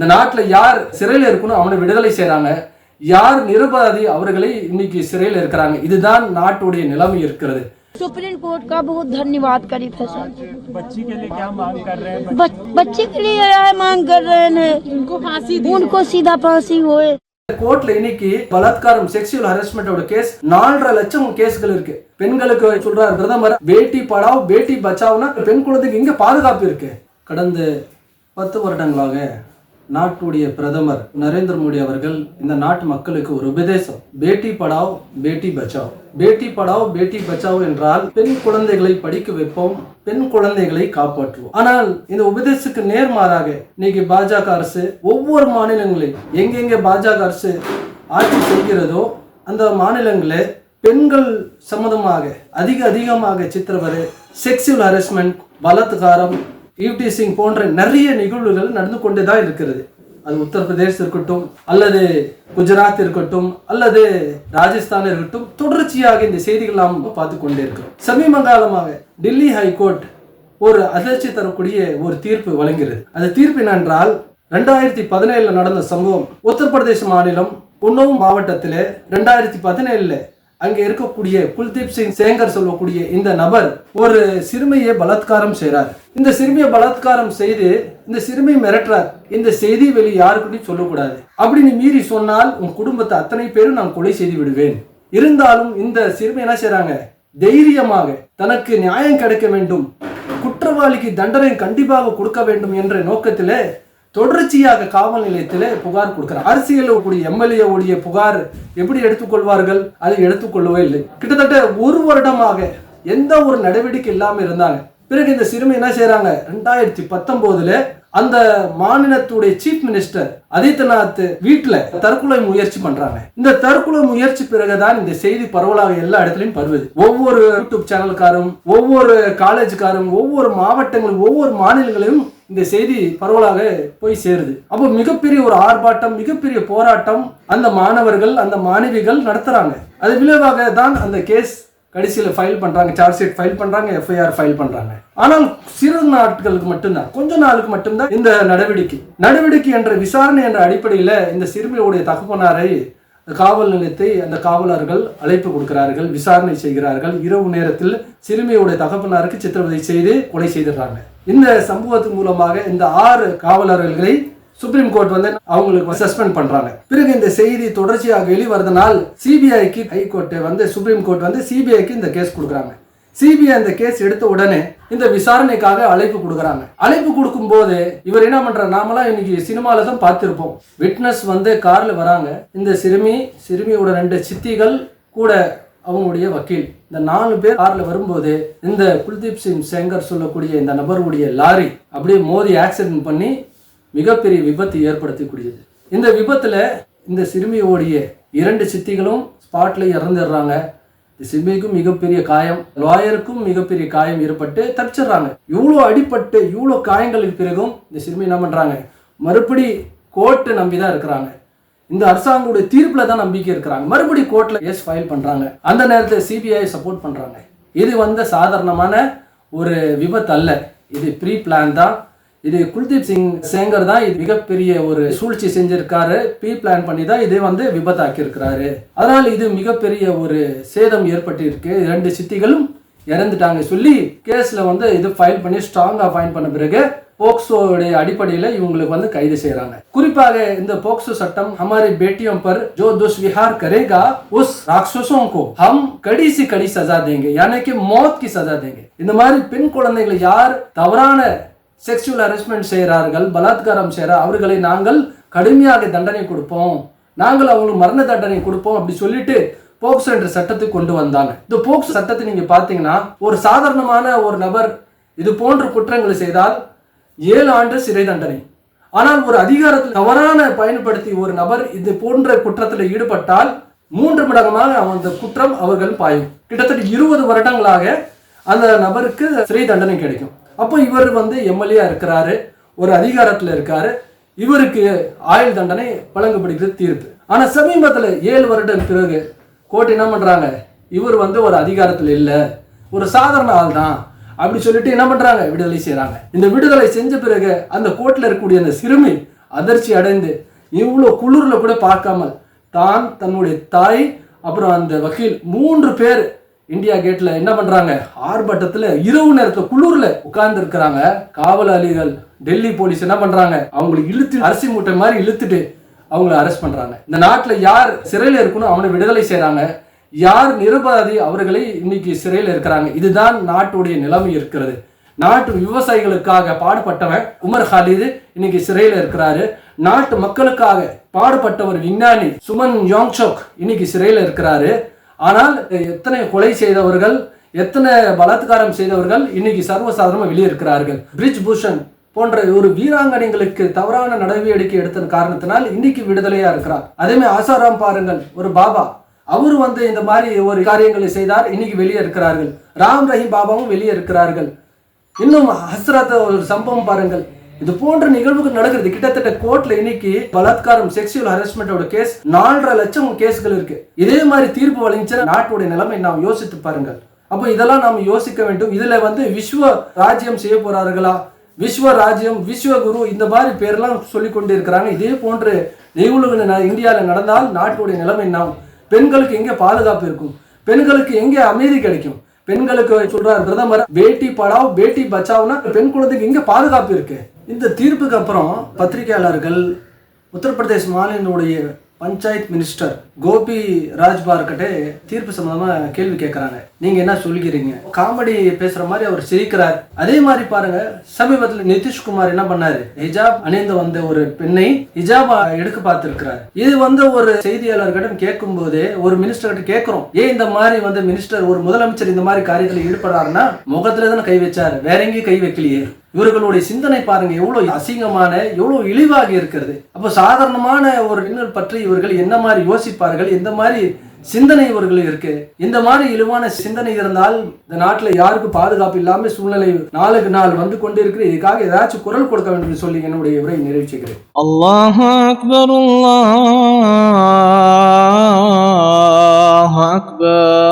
இந்த நாட்டில் யார் சிறையில் இருக்கணும் அவனை விடுதலை செய்கிறாங்க, யார் நிரபராதி அவர்களை இன்னைக்கு சிறையில் இருக்கிறாங்க. இதுதான் நாட்டுடைய நிலைமை இருக்கிறது. सुप्रीम कोर्ट का बहुत धन्यवाद करी था सर। बच्ची के लिए क्या मांग कर रहे हैं? बच्चे के लिए मांग कर रहे हैं उनको सीधा फांसी होए। கோர்ட்ல இன்னைக்கு பலாத்காரம் செக்ஷுவல் ஹராஸ்மெண்டோட கேஸ் 4.5 லட்சம் கேஸ்கள் இருக்கு. பெண்களுக்கு சொல்றாரு பிரதமர், பேட்டி படாவ் பேட்டி பச்சாவ்னா பெண் குழந்தைக்கு இங்க பாதுகாப்பு இருக்கு. கடந்த 10 வருடங்களாக நாட்டுடைய பிரதமர் நரேந்திர மோடி அவர்கள் இந்த நாட்டு மக்களுக்கு ஒரு உபதேசம், பேட்டி படாவ் பேட்டி பச்சாவ். பேட்டி படாவ் பேட்டி பச்சாவ் என்றால் பெண் குழந்தைகளை படிக்க வைப்போம், பெண் குழந்தைகளை காப்பாற்றுவோம். ஆனால் இந்த உபதேசத்துக்கு நேர்மாறாக இன்னைக்கு பாஜக அரசு ஒவ்வொரு மாநிலங்களில் எங்கெங்க பாஜக அரசு ஆட்சி செய்கிறதோ அந்த மாநிலங்களில் பெண்கள் சம்பந்தமாக அதிகமாக சித்திரவதை, செக்ஷுவல் ஹராஸ்மெண்ட், பலாத்காரம், ஈவ்டீசிங் போன்ற நிறைய நிகழ்வுகள் நடந்து கொண்டே தான் இருக்கிறது. அது உத்தரப்பிரதேச இருக்கட்டும், அல்லது குஜராத் இருக்கட்டும், அல்லது ராஜஸ்தான் இருக்கட்டும், தொடர்ச்சியாக இந்த செய்திகள் நாம் பார்த்து கொண்டே இருக்கிறோம். சமீப காலமாக டெல்லி ஹைகோர்ட் ஒரு அதிர்ச்சி தரக்கூடிய ஒரு தீர்ப்பு வழங்குகிறது. அந்த தீர்ப்பு என்னென்றால், 2017 நடந்த சம்பவம். உத்தரப்பிரதேச மாநிலம் உன்னவ் மாவட்டத்தில் 2017 அங்க இருக்கக்கூடிய குல்தீப் சிங் சேங்கர் சொல்லக்கூடிய இந்த நபர் ஒரு சிறுமியை பலாத்காரம் செய்றார். இந்த சிறுமியை பலாத்காரம் செய்து இந்த சிறுமியை மிரட்டுறார். இந்த செய்தி வெளியே யாருக்கிட்டையும் சொல்லக்கூடாது, அப்படின்னு மீறி சொன்னால் உன் குடும்பத்தை அத்தனை பேரும் நான் கொலை செய்து விடுவேன். இருந்தாலும் இந்த சிறுமி என்ன செய்றாங்க, தைரியமாக தனக்கு நியாயம் கிடைக்க வேண்டும், குற்றவாளிக்கு தண்டனை கண்டிப்பாக கொடுக்க வேண்டும் என்ற நோக்கத்திலே தொடர்ச்சியாக காவல் நிலையத்தில் புகார் கொடுக்கிறார். அரசியல் கூடிய எம்எல்ஏ உடைய புகார் எப்படி எடுத்துக்கொள்வார்கள்? அதை எடுத்துக்கொள்ளவே இல்லை. கிட்டத்தட்ட 1 வருடமாக எந்த ஒரு நடவடிக்கை இல்லாமல் இருந்தாங்க. பிறகு இந்த சிறுமி என்ன செய்யறாங்க, 2019 அந்த மாநிலத்துடைய சீஃப் மினிஸ்டர் ஆதித்யநாத் வீட்டுல தற்கொலை முயற்சி பண்றாங்க. இந்த தற்கொலை முயற்சி பிறகுதான் இந்த செய்தி பரவலாக எல்லா இடத்துலயும் பரவுது. ஒவ்வொரு யூடியூப் சேனல்காரும், ஒவ்வொரு காலேஜ்காரும், ஒவ்வொரு மாவட்டங்களும், ஒவ்வொரு மாநிலங்களிலும் இந்த செய்தி பரவலாக போய் சேருது. அப்போ மிகப்பெரிய ஒரு ஆர்ப்பாட்டம், மிகப்பெரிய போராட்டம் அந்த மாணவர்கள், அந்த மாணவிகள் நடத்துறாங்க. அது விளைவாக தான் அந்த கேஸ் கடைசியில் ஃபைல் பண்றாங்க, சார்ஜ் ஷீட் ஃபைல் பண்றாங்க, எஃப்ஐஆர் ஃபைல் பண்றாங்க. ஆனால் சிறு நாட்களுக்கு மட்டும்தான், கொஞ்ச நாளுக்கு மட்டும்தான் இந்த நடவடிக்கை என்ற விசாரணை என்ற அடிப்படையில் இந்த சிறுமியுடைய தகப்பனாரை காவல் நிலையத்தை அந்த காவலர்கள் அழைப்பு கொடுக்கிறார்கள், விசாரணை செய்கிறார்கள். இரவு நேரத்தில் சிறுமியுடைய தகப்பனாருக்கு சித்திரவதை செய்து கொலை செய்திடுறாங்க. இந்த சம்பவத்தின் மூலமாக இந்த 6 காவலர்களை சுப்ரீம் கோர்ட் அவங்களுக்கு சஸ்பெண்ட் பண்றாங்க. பிறகு இந்த செய்தி தொடர்ச்சியாக வெளிவரதனால் சிபிஐக்கு ஹைகோர்ட் சுப்ரீம் கோர்ட் சிபிஐக்கு இந்த கேஸ் கொடுக்குறாங்க. சிபிஐ இந்த கேஸ் எடுத்த உடனே இந்த விசாரணைக்காக அழைப்பு கொடுக்குறாங்க. அழைப்பு கொடுக்கும் போது இவர் என்ன பண்றாரு, நாமெல்லாம் இன்னைக்கு சினிமால தான் பார்த்திருப்போம். விட்னஸ் கார்ல வராங்க. இந்த சிறுமியோட 2 சித்திகள் கூட அவங்களுடைய வக்கீல், இந்த 4 பேர் கார்ல வரும்போது இந்த குல்தீப் சிங் சேங்கர் சொல்லக்கூடிய இந்த நபருடைய லாரி அப்படியே மோதி ஆக்சிடென்ட் பண்ணி மிகப்பெரிய விபத்து ஏற்படுத்தக்கூடியது. இந்த விபத்துல இந்த சிறுமியோடைய 2 சித்திகளும் ஸ்பாட்ல இறந்துடுறாங்க. சிறுமிக்கும் மிகப்பெரிய காயம், லாயருக்கும் மிகப்பெரிய காயம் ஏற்பட்டு தப்பிச்சிடுறாங்க. இவ்வளோ அடிப்பட்டு இவ்வளோ காயங்களுக்கு பிறகும் இந்த சிறுமி என்ன பண்றாங்க, மறுபடி கோர்ட்டை நம்பிதான் இருக்கிறாங்க. இந்த அரசாங்கத்துடைய தீர்ப்புல தான் நம்பிக்கை இருக்கிறாங்க. மறுபடி கோர்ட்ல கேஸ் ஃபைல் பண்றாங்க. அந்த நேரத்தில் சிபிஐ சப்போர்ட் பண்றாங்க. இது சாதாரணமான ஒரு விபத்து அல்ல, இது ப்ரீ பிளான் தான். இது குல்தீப் சிங் சேங்கர் தான் இது மிகப்பெரிய ஒரு சூழ்ச்சி செஞ்சிருக்காரு. ப்ரீ பிளான் பண்ணி தான் இது விபத்தாக்கி இருக்கிறாரு. அதனால இது மிகப்பெரிய ஒரு சேதம் ஏற்பட்டு இருக்கு. 2 சித்திகளும் இறந்துட்டாங்க சொல்லி கேஸ்ல இது ஃபைல் பண்ணி ஸ்ட்ராங்கா ஃபைன் பண்ண பிறகு போக்சோடைய அடிப்படையில் இவங்களுக்கு கைது செய்யறாங்க. குறிப்பாக இந்த போக்சோ சட்டம் हमारे बेटियों पर जो दुष्व्यवहार करेगा उस राक्षसों को हम कड़ी से कड़ी सजा देंगे, यानी कि मौत की सजा देंगे. இந்த மாதிரி பெண் குழந்தைகளை யார் தவறான செக்ஷுவல் ஹராஸ்மெண்ட் செய்கிறார்கள், பலாத்காரம் செய்கிறார், அவர்களை நாங்கள் கடுமையாக தண்டனை கொடுப்போம், நாங்கள் அவங்களுக்கு மரண தண்டனை கொடுப்போம் அப்படி சொல்லிட்டு போக்சோ என்ற சட்டத்தை கொண்டு வந்தாங்க. இந்த போக்சோ சட்டத்தை நீங்க பாத்தீங்கன்னா ஒரு சாதாரணமான ஒரு நபர் இது போன்ற குற்றங்களை செய்தால் 7 ஆண்டு சிறை தண்டனை. ஆனால் ஒரு அதிகாரத்தில் தவறான பயன்படுத்தி ஒரு நபர் இது போன்ற குற்றத்தில் ஈடுபட்டால் 3 மடங்காக அந்த குற்றம் அவர்கள் பாயும். கிட்டத்தட்ட 20 வருடங்களாக அந்த நபருக்கு சிறை தண்டனை கிடைக்கும். அப்போ இவர் எம்எல்ஏ இருக்கிறாரு, ஒரு அதிகாரத்தில் இருக்காரு, இவருக்கு ஆயுள் தண்டனை வழங்கப்படுகிறது தீர்ப்பு. ஆனா சமீபத்தில் 7 வருடம் பிறகு கோர்ட் என்ன பண்றாங்க, இவர் ஒரு அதிகாரத்தில் இல்லை, ஒரு சாதாரண ஆள் தான் அப்படி சொல்லிட்டு என்ன பண்றாங்க, விடுதலை செய்யறாங்க. இந்த விடுதலை செஞ்ச பிறகு அந்த கோர்ட்ல இருக்கக்கூடிய அந்த சிறுமி அதிர்ச்சி அடைந்து இவ்வளோ குளிர்ல கூட பார்க்காமல் தான் தன்னுடைய தாய் அப்புறம் அந்த வக்கீல் 3 பேர் இந்தியா கேட்ல என்ன பண்றாங்க, ஆர்ப்பாட்டத்துல இரவு நேரத்துல குளிர்ல உட்கார்ந்து இருக்கிறாங்க. காவலாளிகள் டெல்லி போலீஸ் என்ன பண்றாங்க, அவங்களை இழுத்து அரிசி மூட்டை மாதிரி இழுத்துட்டு அவங்களை அரெஸ்ட் பண்றாங்க. இந்த நாட்டுல யார் சிறையில இருக்கணும் அவனை விடுதலை செய்யறாங்க, யார் நிரபராதி அவர்களை இன்னைக்கு சிறையில இருக்கிறாங்க. இதுதான் நாட்டுடைய நிலைமை இருக்கிறது. நாட்டு விவசாயிகளுக்காக பாடுபட்டவன் உமர் ஹாலிது இன்னைக்கு சிறையில இருக்கிறாரு. நாட்டு மக்களுக்காக பாடுபட்டவர் விஞ்ஞானி சுமன் யோங்சோக் இன்னைக்கு சிறையில இருக்கிறாரு. ஆனால் எத்தனை கொலை செய்தவர்கள், எத்தனை பலாத்காரம் செய்தவர்கள் இன்னைக்கு சர்வசாதாரணமா வெளியே இருக்கிறார்கள். பிரிஜ் பூஷன் போன்ற ஒரு வீராங்கனைகளுக்கு தவறான நடவடிக்கை எடுத்த காரணத்தினால் இன்னைக்கு விடுதலையா இருக்கிறார். அதே மாதிரி ஆசாராம் பாருங்கள், ஒரு பாபா, அவரு இந்த மாதிரி ஒரு காரியங்களை செய்தார், இன்னைக்கு வெளியே இருக்கிறார்கள். ராம் ரஹீம் பாபாவும் வெளியே இருக்கிறார்கள். இன்னும் ஹஸ்ரத் ஒரு சம்பவம் பாருங்கள், இது போன்ற நிகழ்வுகள் நடக்கிறது. கிட்டத்தட்ட கோர்ட்ல இன்னைக்கு பலாத்காரம் செக்ஷுவல் ஹராஸ்மெண்டோட கேஸ் 4.5 லட்சம் கேஸ்கள் இருக்கு. இதே மாதிரி தீர்ப்பு வழங்கிச்சா நாட்டுடைய நிலைமை நாம் யோசித்து பாருங்கள். அப்போ இதெல்லாம் நாம் யோசிக்க வேண்டும். இதுல விஸ்வ ராஜ்யம் செய்ய போறார்களா, விஸ்வ ராஜ்யம், விஸ்வகுரு, இந்த மாதிரி பேர்லாம் சொல்லி கொண்டு இருக்கிறாங்க. இதே போன்று நிகழ்வுகள் இந்தியாவில் நடந்தால் நாட்டுடைய நிலைமை நாம், பெண்களுக்கு எங்கே பாதுகாப்பு இருக்கும், பெண்களுக்கு எங்கே அமைதி கிடைக்கும், பெண்களுக்கு சொல்றாரு பிரதமர் பேட்டி படாவ் பேட்டி பச்சாவ்னா பெண் குழந்தைக்கு எங்க பாதுகாப்பு இருக்கு. இந்த தீர்ப்புக்கு அப்புறம் பத்திரிகையாளர்கள் உத்தரப்பிரதேச மாநிலனுடைய பஞ்சாயத் மினிஸ்டர் கோபி ராஜ்பார் கிட்ட தீர்ப்பு சம்பந்தமா கேள்வி கேட்கறாங்க. நீங்க என்ன சொல்லிக்கிறீங்க, காமெடி பேசுற மாதிரி அவர் சிரிக்கிறார். அதே மாதிரி பாருங்க, சமீபத்தில் நிதிஷ்குமார் என்ன பண்ணாரு, ஹிஜாப் அணிந்து வந்த ஒரு பெண்ணை ஹிஜாப் எடுக்க பார்த்திருக்கிறார். இது ஒரு செய்தியாளர்கிட்ட கேட்கும் போதே, ஒரு மினிஸ்டர் கிட்ட கேட்கிறோம், ஏன் இந்த மாதிரி மினிஸ்டர், ஒரு முதலமைச்சர் இந்த மாதிரி காரியத்தில் ஈடுபடுறாருன்னா முகத்துல தானே கை வச்சாரு, வேற எங்கேயும் கை வைக்கலையே. இவர்களுடைய சிந்தனை பாருங்க எவ்வளவு அசிங்கமான, எவ்வளவு இழிவாக இருக்கிறது. அப்போ சாதாரணமான ஒரு பெண்ணை பற்றி இவர்கள் என்ன மாதிரி யோசிப்பார்கள், எந்த மாதிரி சிந்தனை இவர்கள் இருக்கு. இந்த மாதிரி இழிவான சிந்தனை இருந்தால் இந்த நாட்டில் யாருக்கு பாதுகாப்பு இல்லாம சூழ்நிலை நாளுக்கு நாள் வந்து கொண்டிருக்கிற. இதுக்காக ஏதாச்சும் குரல் கொடுக்க வேண்டும் சொல்லி என்னுடைய உரை நிறைவு செய்கிறேன். அல்லாஹு அக்பர், அல்லாஹு அக்பர்.